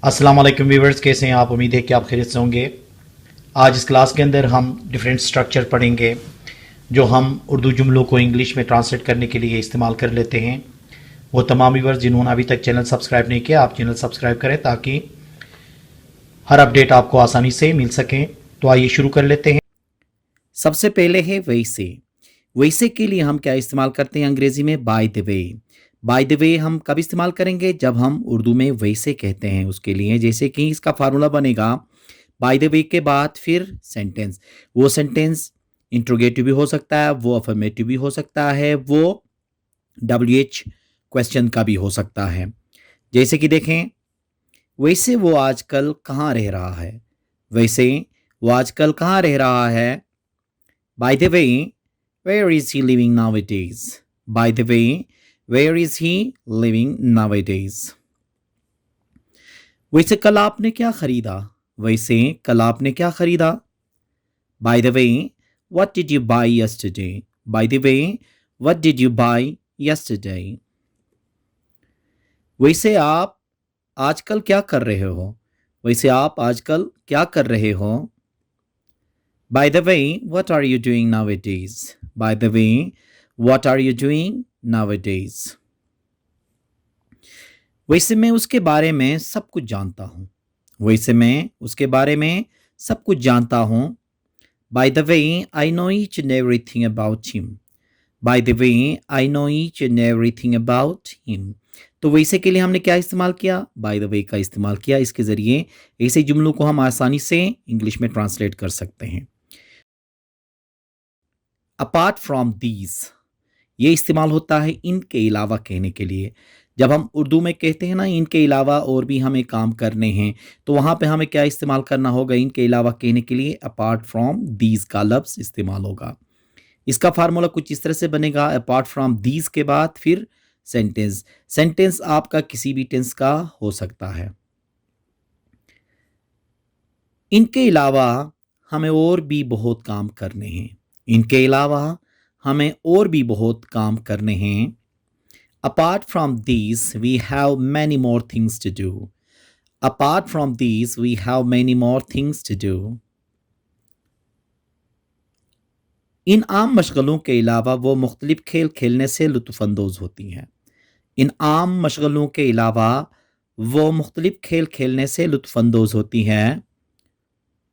अस्सलाम वालेकुम व्यूवर्स, कैसे हैं आप? उम्मीद है कि आप खैरियत से होंगे। आज इस क्लास के अंदर हम डिफरेंट स्ट्रक्चर पढ़ेंगे जो हम उर्दू जुमलों को इंग्लिश में ट्रांसलेट करने के लिए इस्तेमाल कर लेते हैं। वो तमाम व्यूवर्स जिन्होंने अभी तक चैनल सब्सक्राइब नहीं किया, आप चैनल सब्सक्राइब करें ताकि हर अपडेट आपको आसानी से मिल सकें। तो आइए शुरू कर लेते हैं। सबसे पहले है वैसे। वैसे के लिए हम क्या इस्तेमाल करते हैं अंग्रेजी में? By the way. By the way हम कब इस्तेमाल करेंगे? जब हम उर्दू में वैसे कहते हैं उसके लिए। जैसे कि इसका फार्मूला बनेगा बाय द वे के बाद फिर सेंटेंस। वो सेंटेंस इंट्रोगेटिव भी हो सकता है, वो अफर्मेटिव भी हो सकता है, वो WH क्वेश्चन का भी हो सकता है। जैसे कि देखें, वैसे वो आजकल कहाँ रह रहा है? वैसे वो आजकल कहाँ रह रहा है? By the way, where is he living nowadays? By the way, where is he living nowadays? वैसे कल आपने क्या खरीदा? वैसे कल आपने क्या खरीदा? By the way, what did you buy yesterday? By the way, what did you buy yesterday? वैसे आप आजकल क्या कर रहे हो? वैसे आप आजकल क्या कर रहे हो? By the way, what are you doing nowadays? By the way, what are you doing nowadays? वैसे मैं उसके बारे में सब कुछ जानता हूँ। वैसे मैं उसके बारे में सब कुछ जानता हूँ। By the way, I know each and everything about him. By the way, I know each and everything about him. तो वैसे के लिए हमने क्या इस्तेमाल किया? By the way का इस्तेमाल किया। इसके ज़रिए ऐसे जुमलों को हम आसानी से इंग्लिश में ट्रांसलेट कर सकते हैं। अपार्ट फ्रॉम दीज, ये इस्तेमाल होता है इनके अलावा कहने के लिए। जब हम उर्दू में कहते हैं ना इनके अलावा और भी हमें काम करने हैं, तो वहाँ पे हमें क्या इस्तेमाल करना होगा? इनके अलावा कहने के लिए अपार्ट फ्रॉम दीज का लफ्ज़ इस्तेमाल होगा। इसका फार्मूला कुछ इस तरह से बनेगा, अपार्ट फ्रॉम दीज के बाद फिर सेंटेंस। सेंटेंस आपका किसी भी टेंस का हो सकता है। इनके अलावा हमें और भी बहुत काम करने हैं। इनके अलावा हमें और भी बहुत काम करने हैं। Apart from these, we have many more things to do. Apart from these, we have many more things to do. इन आम मशगलों के अलावा वो मुख्तलिफ खेल खेलने से लुत्फ़अंदोज़ होती हैं। इन आम मशगलों के अलावा वो मुख्तलिफ खेल खेलने से लुत्फ़अंदोज़ होती हैं।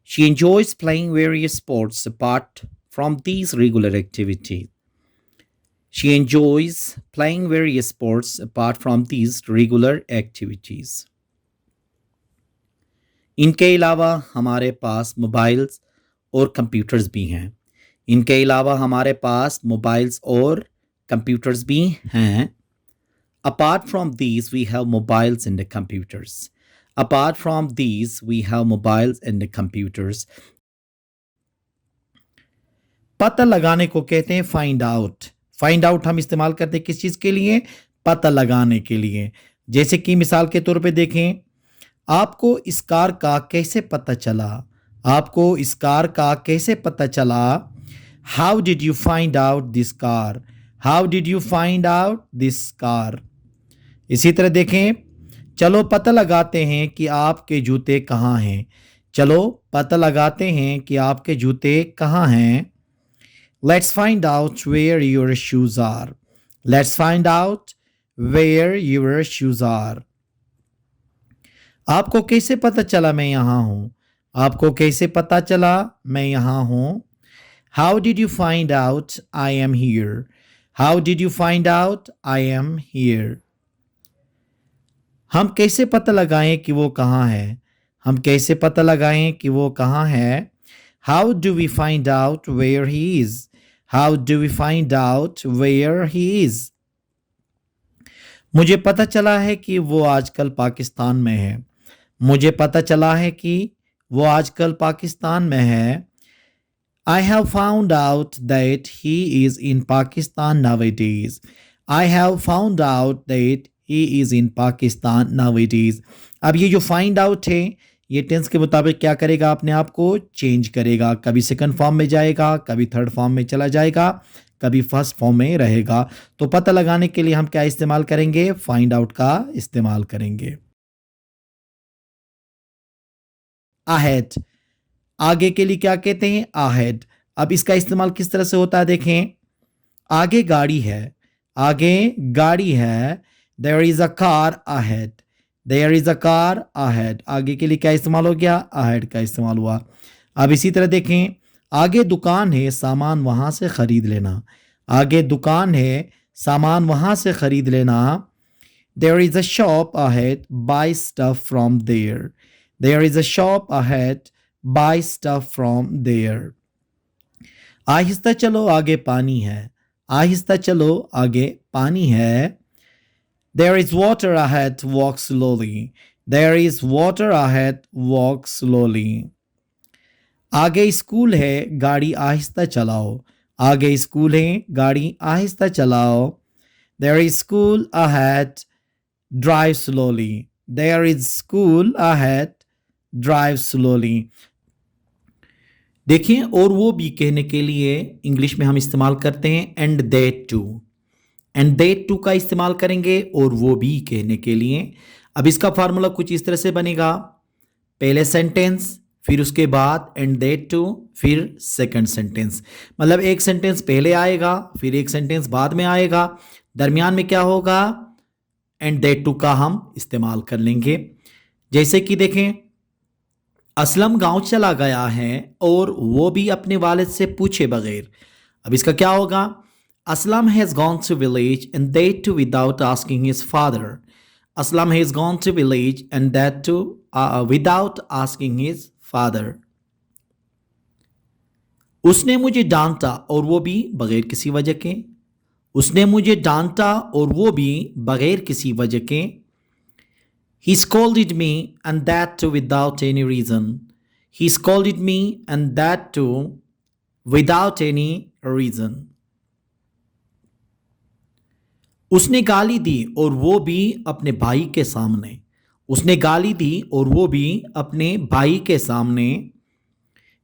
She enjoys playing various sports apart from these regular activities. She enjoys playing various sports apart from these regular activities. इनके अलावा हमारे पास मोबाइल्स और कंप्यूटर्स भी हैं। इनके अलावा हमारे पास मोबाइल्स और कंप्यूटर्स भी हैं। Apart from these, we have mobiles and the computers. Apart from these, we have mobiles and the computers. पता लगाने को कहते हैं फाइंड आउट। फाइंड आउट हम इस्तेमाल करते हैं किस चीज़ के लिए? पता लगाने के लिए। जैसे कि मिसाल के तौर पे देखें, आपको इस कार का कैसे पता चला? आपको इस कार का कैसे पता चला? How did you find out this car? How did you find out this car? इसी तरह देखें, चलो पता लगाते हैं कि आपके जूते कहाँ हैं। चलो पता लगाते हैं कि आपके जूते कहाँ हैं। Let's find out where your shoes are. Let's find out where your shoes are. आपको कैसे पता चला मैं यहाँ हूँ? आपको कैसे पता चला मैं यहाँ हूँ? How did you find out I am here? How did you find out I am here? हम कैसे पता लगाएं कि वो कहाँ है? हम कैसे पता लगाएं कि वो कहाँ है? How do we find out where he is? How do we find out where he is? मुझे पता चला है कि वो आजकल पाकिस्तान में है। मुझे पता चला है कि वो आजकल पाकिस्तान में है। I have found out that he is in Pakistan nowadays. I have found out that he is in Pakistan nowadays. अब ये जो फाइंड आउट है ये टेंस के मुताबिक क्या करेगा? अपने आप को चेंज करेगा। कभी सेकंड फॉर्म में जाएगा, कभी थर्ड फॉर्म में चला जाएगा, कभी फर्स्ट फॉर्म में रहेगा। तो पता लगाने के लिए हम क्या इस्तेमाल करेंगे? फाइंड आउट का इस्तेमाल करेंगे। अहेड। आगे के लिए क्या कहते हैं? अहेड। अब इसका इस्तेमाल किस तरह से होता है देखें। आगे गाड़ी है, आगे गाड़ी है। There is a car ahead, there is a car ahead. आगे के लिए क्या इस्तेमाल हो गया? अहेड का इस्तेमाल हुआ। अब इसी तरह देखें, आगे दुकान है, सामान वहां से खरीद लेना। आगे दुकान है, सामान वहां से खरीद लेना। There is a shop ahead, buy stuff from there. There is a shop ahead, buy stuff from there. आहिस्ता चलो, आगे पानी है। आहिस्ता चलो, आगे पानी है। There is water ahead, walk slowly. There is water ahead, walk slowly. आगे स्कूल है, गाड़ी आहिस्ता चलाओ। आगे स्कूल है, गाड़ी आहिस्ता चलाओ। There is school ahead, drive slowly. There is school ahead, drive slowly. देखिए, और वो भी कहने के लिए इंग्लिश में हम इस्तेमाल करते हैं and that too. And that too का इस्तेमाल करेंगे और वो भी कहने के लिए। अब इसका फार्मूला कुछ इस तरह से बनेगा, पहले सेंटेंस, फिर उसके बाद एंड दैट टू, फिर सेकंड सेंटेंस। मतलब एक सेंटेंस पहले आएगा, फिर एक सेंटेंस बाद में आएगा, दरमियान में क्या होगा? एंड दैट टू का हम इस्तेमाल कर लेंगे। जैसे कि देखें, असलम गांव चला गया है और वो भी अपने वालिद से पूछे बगैर। अब इसका क्या होगा? Aslam has gone to village and that too without asking his father. Aslam has gone to village and that too without asking his father. उसने मुझे डांटा और वो भी बगैर किसी वजह के। उसने मुझे डांटा और वो भी बगैर किसी वजह के। He scolded me and that too without any reason. He scolded me and that too without any reason. उसने गाली दी और वो भी अपने भाई के सामने। उसने गाली दी और वो भी अपने भाई के सामने।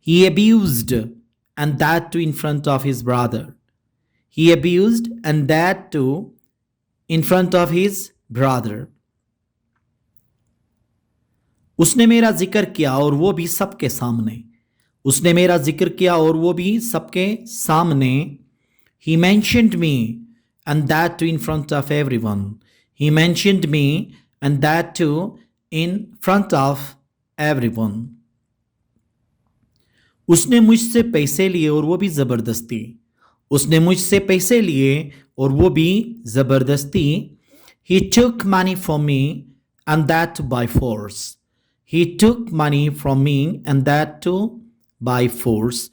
He abused and that too in front of his brother. He abused and that too in front of his brother. उसने मेरा जिक्र किया और वो भी सबके सामने। उसने मेरा जिक्र किया और वो भी सबके सामने। He mentioned me and that too in front of everyone. He mentioned me and that too in front of everyone. उसने मुझसे पैसे लिए और वो भी ज़बरदस्ती। उसने मुझसे पैसे लिए और वो भी ज़बरदस्ती। He took money from me and that too by force. He took money from me and that too by force.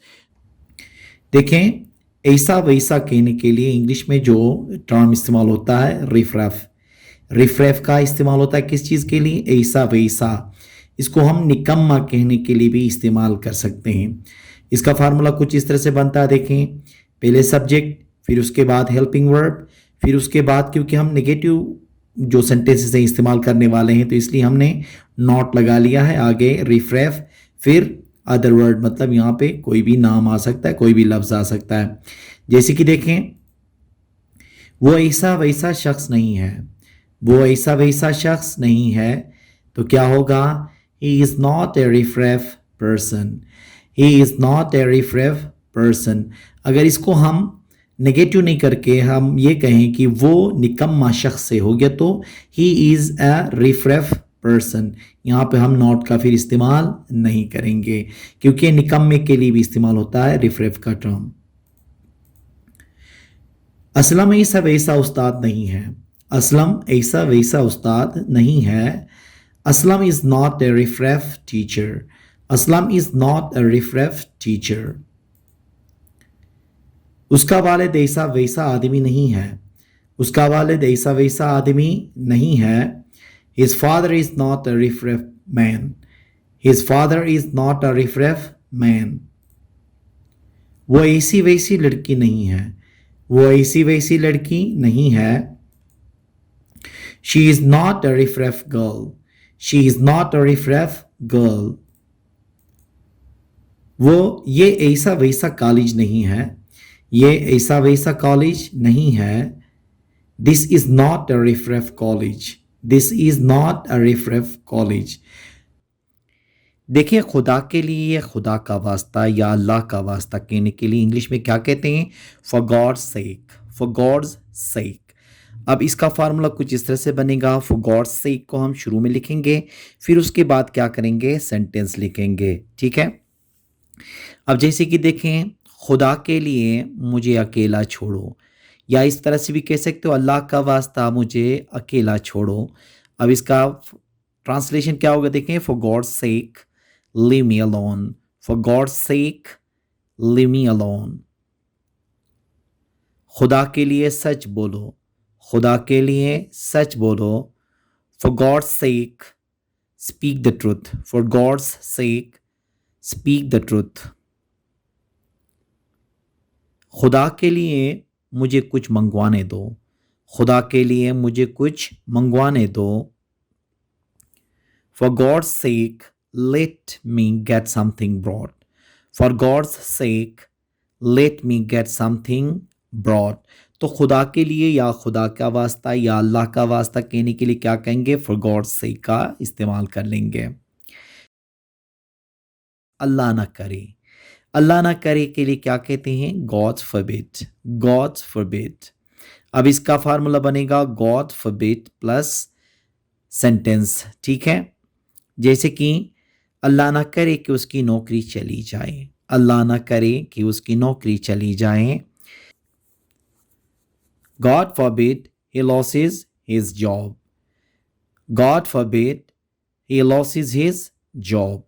देखें, ऐसा वैसा कहने के लिए इंग्लिश में जो टर्म इस्तेमाल होता है रिफ्रेफ। रिफ्रेफ का इस्तेमाल होता है किस चीज़ के लिए? ऐसा वैसा। इसको हम निकम्मा कहने के लिए भी इस्तेमाल कर सकते हैं। इसका फार्मूला कुछ इस तरह से बनता है, देखें, पहले सब्जेक्ट, फिर उसके बाद हेल्पिंग वर्ब, फिर उसके बाद क्योंकि हम नेगेटिव जो सेंटेंसेस हैं इस्तेमाल करने वाले हैं तो इसलिए हमने नॉट लगा लिया है आगे रिफ्रेफ, फिर अदर वर्ड, मतलब यहाँ पे कोई भी नाम आ सकता है, कोई भी लफ्ज़ आ सकता है। जैसे कि देखें, वो ऐसा वैसा शख्स नहीं है। वो ऐसा वैसा शख्स नहीं है तो क्या होगा? He is not a riffraff person. He is not a riffraff person. अगर इसको हम नेगेटिव नहीं करके हम ये कहें कि वो निकम्मा शख्स से हो गया तो he is a riffraff person. यहाँ पे हम नॉट का फिर इस्तेमाल नहीं करेंगे क्योंकि निकम्मे के लिए भी इस्तेमाल होता है रिफ्रेफ का टर्म। असलम ऐसा वैसा उस्ताद नहीं है। असलम ऐसा वैसा उस्ताद नहीं है। Aslam is not a riffraff teacher. Aslam is not a riffraff teacher. उसका वालिद ऐसा वैसा आदमी नहीं है। उसका वालिद ऐसा वैसा आदमी नहीं है। His father is not a riff-raff man. His father is not a riff-raff man. वो ऐसी वैसी लड़की नहीं है। वो ऐसी वैसी लड़की नहीं है। She is not a riff-raff girl. She is not a riff-raff girl. वो ये ऐसा वैसा कॉलेज नहीं है। ये ऐसा वैसा कॉलेज नहीं है। This is not a riff-raff college. This is not a riff-raff college. देखिए खुदा के लिए खुदा का वास्ता या अल्लाह का वास्ता कहने के लिए इंग्लिश में क्या कहते हैं? For God's sake, for God's sake. अब इसका फार्मूला कुछ इस तरह से बनेगा, फॉर गॉड्स सेक को हम शुरू में लिखेंगे, फिर उसके बाद क्या करेंगे? सेंटेंस लिखेंगे। ठीक है, अब जैसे कि देखें, खुदा के लिए मुझे अकेला छोड़ो, या इस तरह से भी कह सकते हो, अल्लाह का वास्ता मुझे अकेला छोड़ो। अब इसका ट्रांसलेशन क्या होगा? देखें, for God's sake leave me alone, for God's sake leave me alone। खुदा के लिए सच बोलो, खुदा के लिए सच बोलो, for God's sake speak the truth, for God's sake speak the truth। खुदा के लिए मुझे कुछ मंगवाने दो, खुदा के लिए मुझे कुछ मंगवाने दो, for God's sake let me get something brought, for God's sake let me get something brought। तो खुदा के लिए या खुदा का वास्ता या अल्लाह का वास्ता कहने के लिए क्या कहेंगे? फॉर गॉड्स सेक का इस्तेमाल कर लेंगे। अल्लाह ना करे, अल्लाह ना करे के लिए क्या कहते हैं? God forbid, God forbid. अब इसका फार्मूला बनेगा गॉड फॉरबिड प्लस सेंटेंस। ठीक है, जैसे कि अल्लाह ना करे कि उसकी नौकरी चली जाए, अल्लाह ना करे कि उसकी नौकरी चली जाए। God forbid he loses his job, God forbid he loses his job।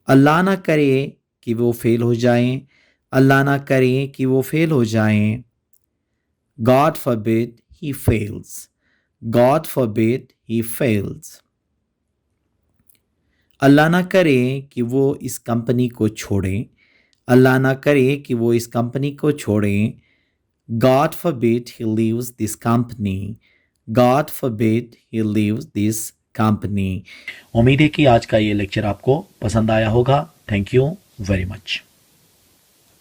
अल्लाह ना करे कि वो फेल हो जाएं, अल्लाह ना करे कि वो फेल हो जाएं। God forbid he fails, God forbid he fails। अल्लाह ना करे कि वो इस कंपनी को छोड़ें, अल्लाह ना करे कि वो इस कंपनी को छोड़ें। God forbid he leaves this company, God forbid he leaves this company। उम्मीद है कि आज का ये लेक्चर आपको पसंद आया होगा। Thank you very much.